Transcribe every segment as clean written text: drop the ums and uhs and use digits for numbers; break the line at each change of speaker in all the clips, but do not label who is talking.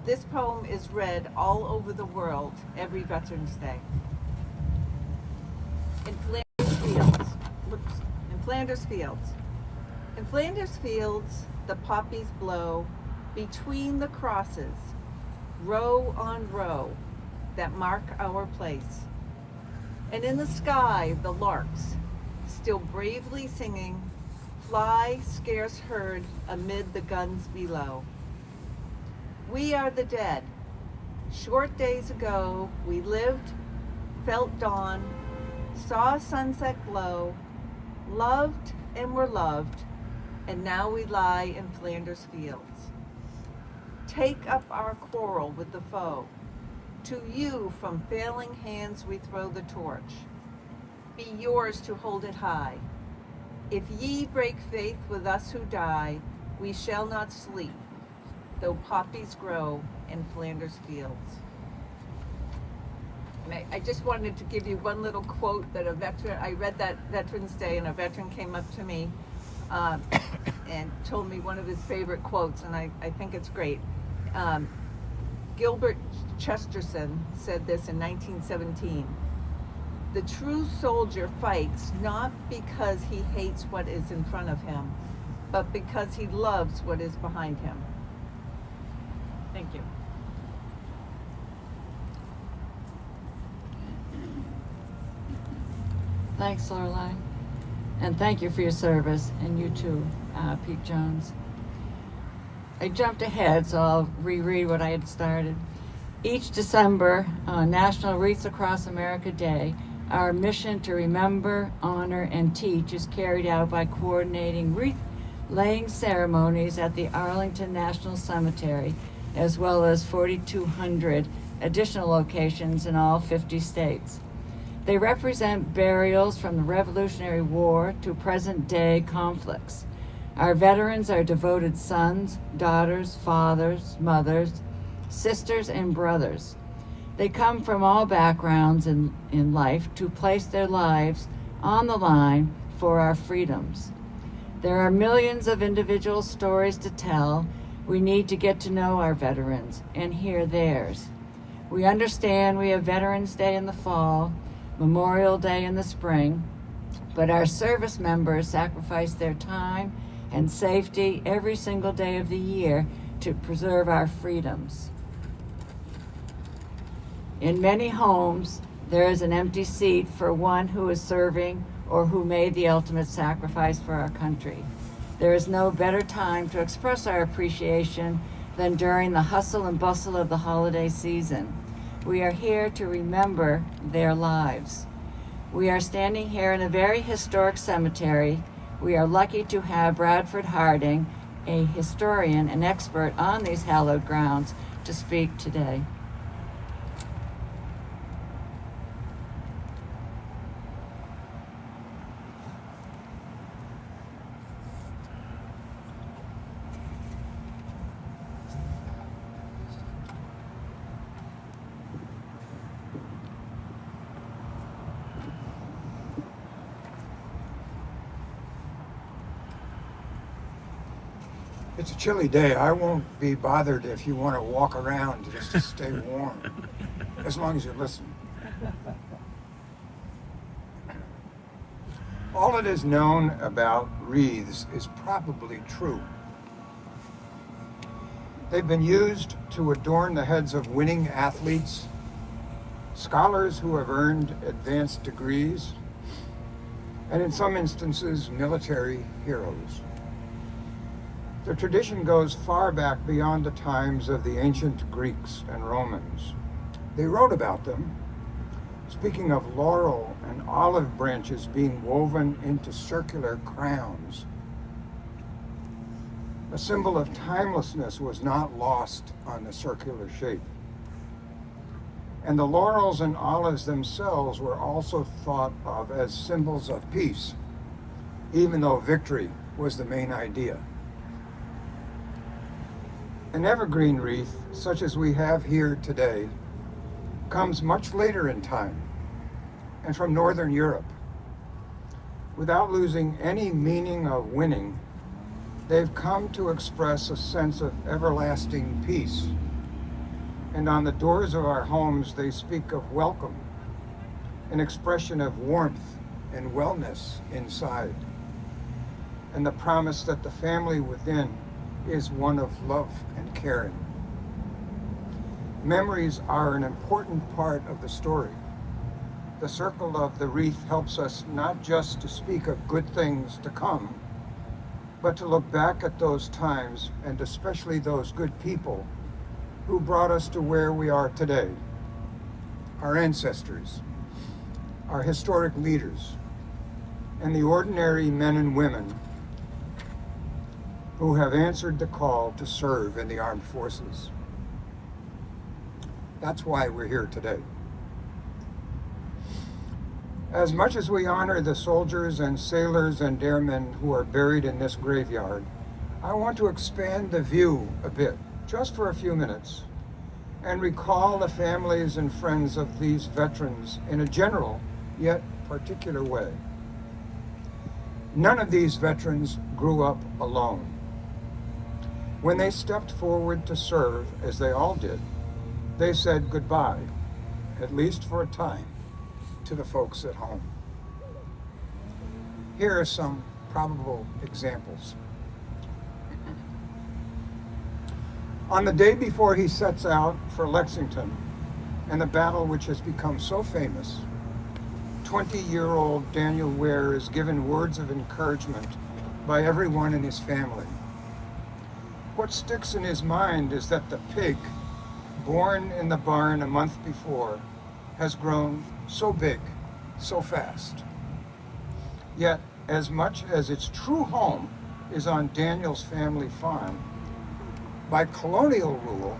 This poem is read all over the world every Veterans Day. In Flanders Fields, in Flanders Fields. In Flanders Fields, the poppies blow between the crosses, row on row, that mark our place. And in the sky, the larks, still bravely singing, fly scarce heard amid the guns below. We are the dead. Short days ago, we lived, felt dawn, saw sunset glow, loved and were loved, and now we lie in Flanders Fields. Take up our quarrel with the foe. To you from failing hands we throw the torch. Be yours to hold it high. If ye break faith with us who die, we shall not sleep, though poppies grow in Flanders Fields. And I just wanted to give you one little quote that a veteran, I read that Veterans Day, and a veteran came up to me and told me one of his favorite quotes, and I think it's great. Gilbert Chesterton said this in 1917. The true soldier fights not because he hates what is in front of him, but because he loves what is behind him. Thank you.
Thanks, Lorelei. And thank you for your service, and you too, Pete Jones. I jumped ahead, so I'll reread what I had started. Each December, on National Wreaths Across America Day, our mission to remember, honor, and teach is carried out by coordinating wreath-laying ceremonies at the Arlington National Cemetery, as well as 4,200 additional locations in all 50 states. They represent burials from the Revolutionary War to present-day conflicts. Our veterans are devoted sons, daughters, fathers, mothers, sisters, and brothers. They come from all backgrounds in life to place their lives on the line for our freedoms. There are millions of individual stories to tell. We need to get to know our veterans and hear theirs. We understand we have Veterans Day in the fall, Memorial Day in the spring, but our service members sacrifice their time and safety every single day of the year to preserve our freedoms. In many homes, there is an empty seat for one who is serving or who made the ultimate sacrifice for our country. There is no better time to express our appreciation than during the hustle and bustle of the holiday season. We are here to remember their lives. We are standing here in a very historic cemetery. We are lucky to have Bradford Harding, a historian and expert on these hallowed grounds, to speak today.
It's a chilly day. I won't be bothered if you want to walk around just to stay warm, as long as you listen. All that is known about wreaths is probably true. They've been used to adorn the heads of winning athletes, scholars who have earned advanced degrees, and in some instances, military heroes. The tradition goes far back beyond the times of the ancient Greeks and Romans. They wrote about them, speaking of laurel and olive branches being woven into circular crowns. A symbol of timelessness was not lost on the circular shape. And the laurels and olives themselves were also thought of as symbols of peace, even though victory was the main idea. An evergreen wreath, such as we have here today, comes much later in time and from Northern Europe. Without losing any meaning of winning, they've come to express a sense of everlasting peace and on the doors of our homes they speak of welcome, an expression of warmth and wellness inside, and the promise that the family within is one of love and caring. Memories are an important part of the story. The circle of the wreath helps us not just to speak of good things to come, but to look back at those times, and especially those good people who brought us to where we are today. Our ancestors, our historic leaders, and the ordinary men and women who have answered the call to serve in the armed forces. That's why we're here today. As much as we honor the soldiers and sailors and airmen who are buried in this graveyard, I want to expand the view a bit, just for a few minutes, and recall the families and friends of these veterans in a general yet particular way. None of these veterans grew up alone. When they stepped forward to serve, as they all did, they said goodbye, at least for a time, to the folks at home. Here are some probable examples. On the day before he sets out for Lexington and the battle which has become so famous, 20-year-old Daniel Ware is given words of encouragement by everyone in his family. What sticks in his mind is that the pig, born in the barn a month before, has grown so big, so fast. Yet, as much as its true home is on Daniel's family farm, by colonial rule,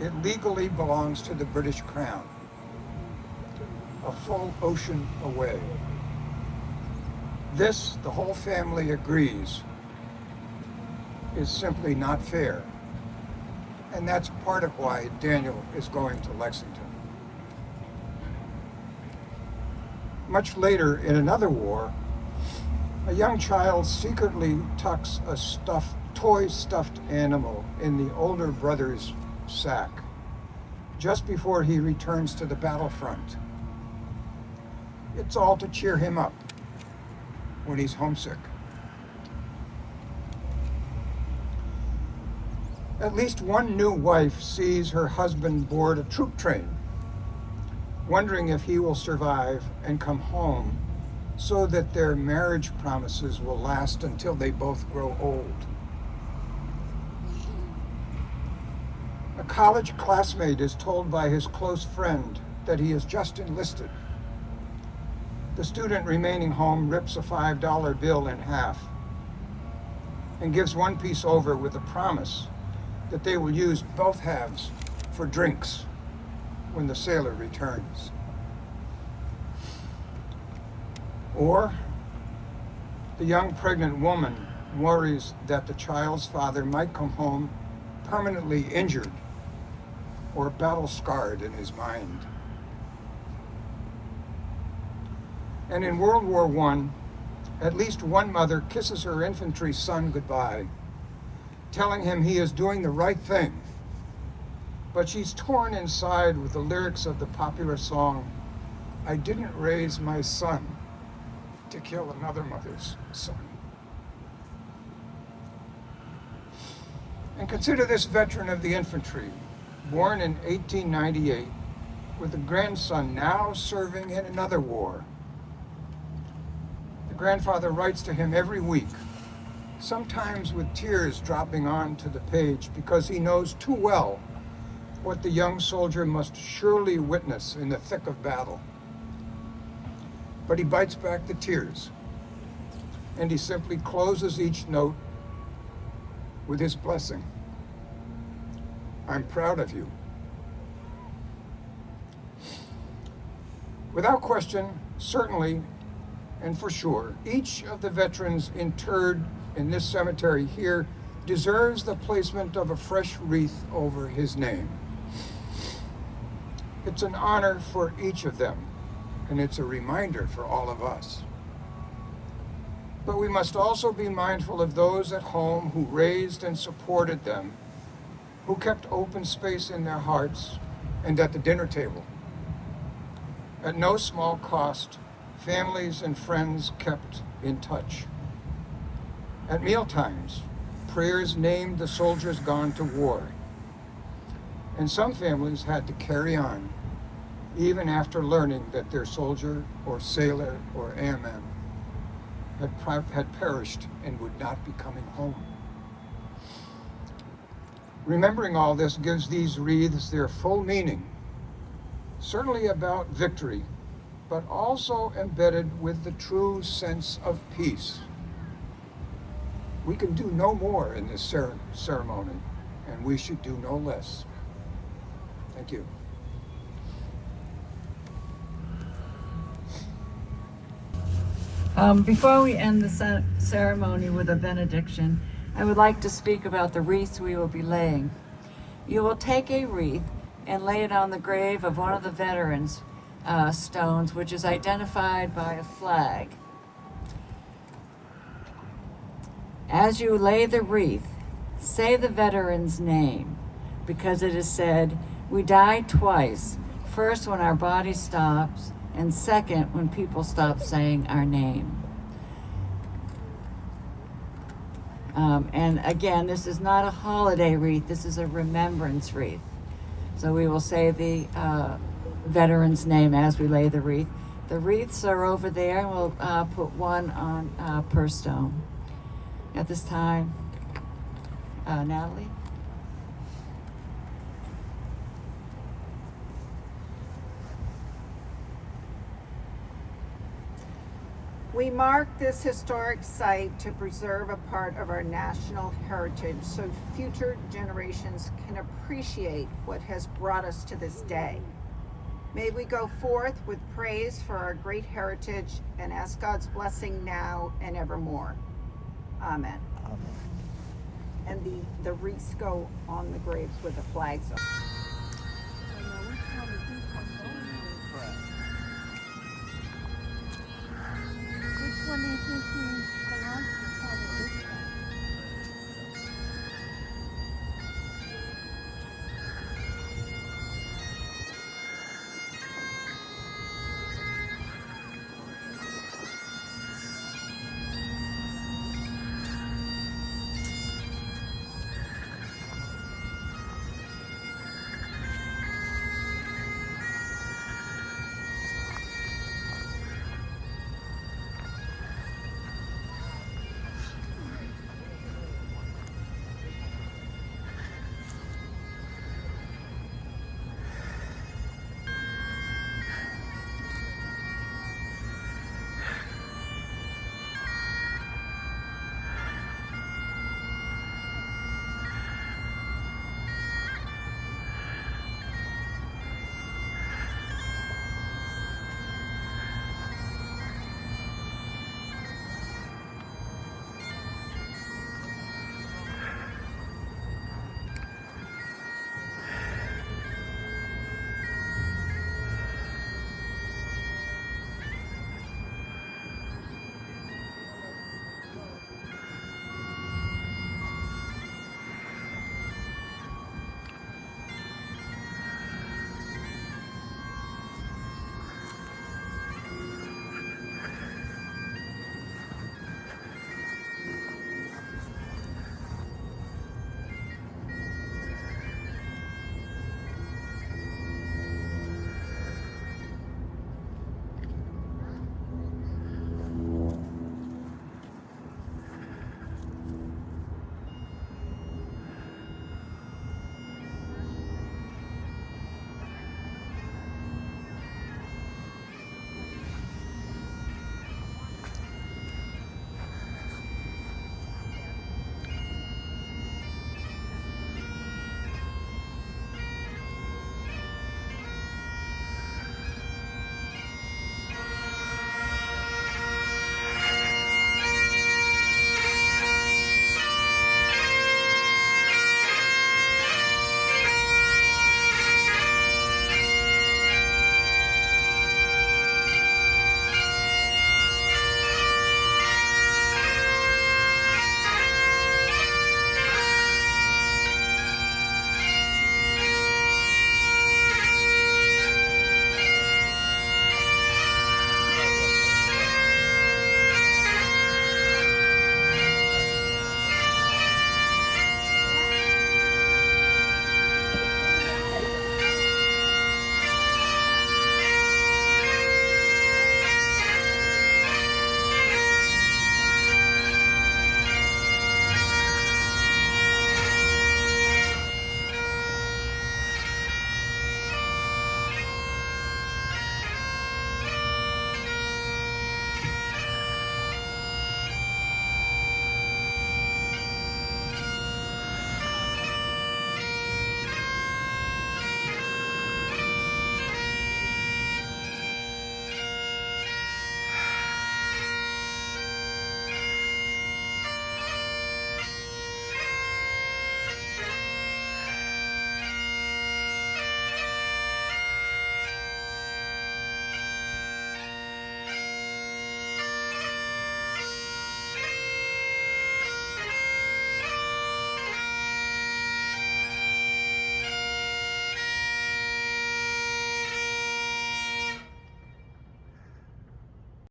it legally belongs to the British Crown, a full ocean away. This, the whole family agrees, is simply not fair. And that's part of why Daniel is going to Lexington. Much later, in another war, a young child secretly tucks a toy stuffed animal in the older brother's sack just before he returns to the battlefront. It's all to cheer him up when he's homesick. At least one new wife sees her husband board a troop train, wondering if he will survive and come home so that their marriage promises will last until they both grow old. A college classmate is told by his close friend that he has just enlisted. The student remaining home rips a $5 bill in half and gives one piece over with a promise that they will use both halves for drinks when the sailor returns. Or the young pregnant woman worries that the child's father might come home permanently injured or battle scarred in his mind. And in World War I, at least one mother kisses her infantry son goodbye, telling him he is doing the right thing. But she's torn inside with the lyrics of the popular song, "I didn't raise my son to kill another mother's son." And consider this veteran of the infantry, born in 1898, with a grandson now serving in another war. The grandfather writes to him every week, sometimes with tears dropping onto the page because he knows too well what the young soldier must surely witness in the thick of battle. But he bites back the tears, and he simply closes each note with his blessing. "I'm proud of you." Without question, certainly, and for sure, each of the veterans interred in this cemetery here deserves the placement of a fresh wreath over his name. It's an honor for each of them, and it's a reminder for all of us. But we must also be mindful of those at home who raised and supported them who kept open space in their hearts and at the dinner table. At no small cost, families and friends kept in touch. At mealtimes, prayers named the soldiers gone to war. And some families had to carry on, even after learning that their soldier or sailor or airman had perished and would not be coming home. Remembering all this gives these wreaths their full meaning, certainly about victory, but also embedded with the true sense of peace. We can do no more in this ceremony, and we should do no less. Thank you.
Before we end the ceremony with a benediction, I would like to speak about the wreaths we will be laying. You will take a wreath and lay it on the grave of one of the veterans' stones, which is identified by a flag. As you lay the wreath, say the veteran's name, because it is said, we die twice, first when our body stops, and second when people stop saying our name. And again, this is not a holiday wreath, this is a remembrance wreath. So we will say the veteran's name as we lay the wreath. The wreaths are over there, and we'll put one on per stone. At this time, Natalie?
We mark this historic site to preserve a part of our national heritage so future generations can appreciate what has brought us to this day. May we go forth with praise for our great heritage and ask God's blessing now and evermore. Amen.
Amen.
And the wreaths go on the graves with the flags on.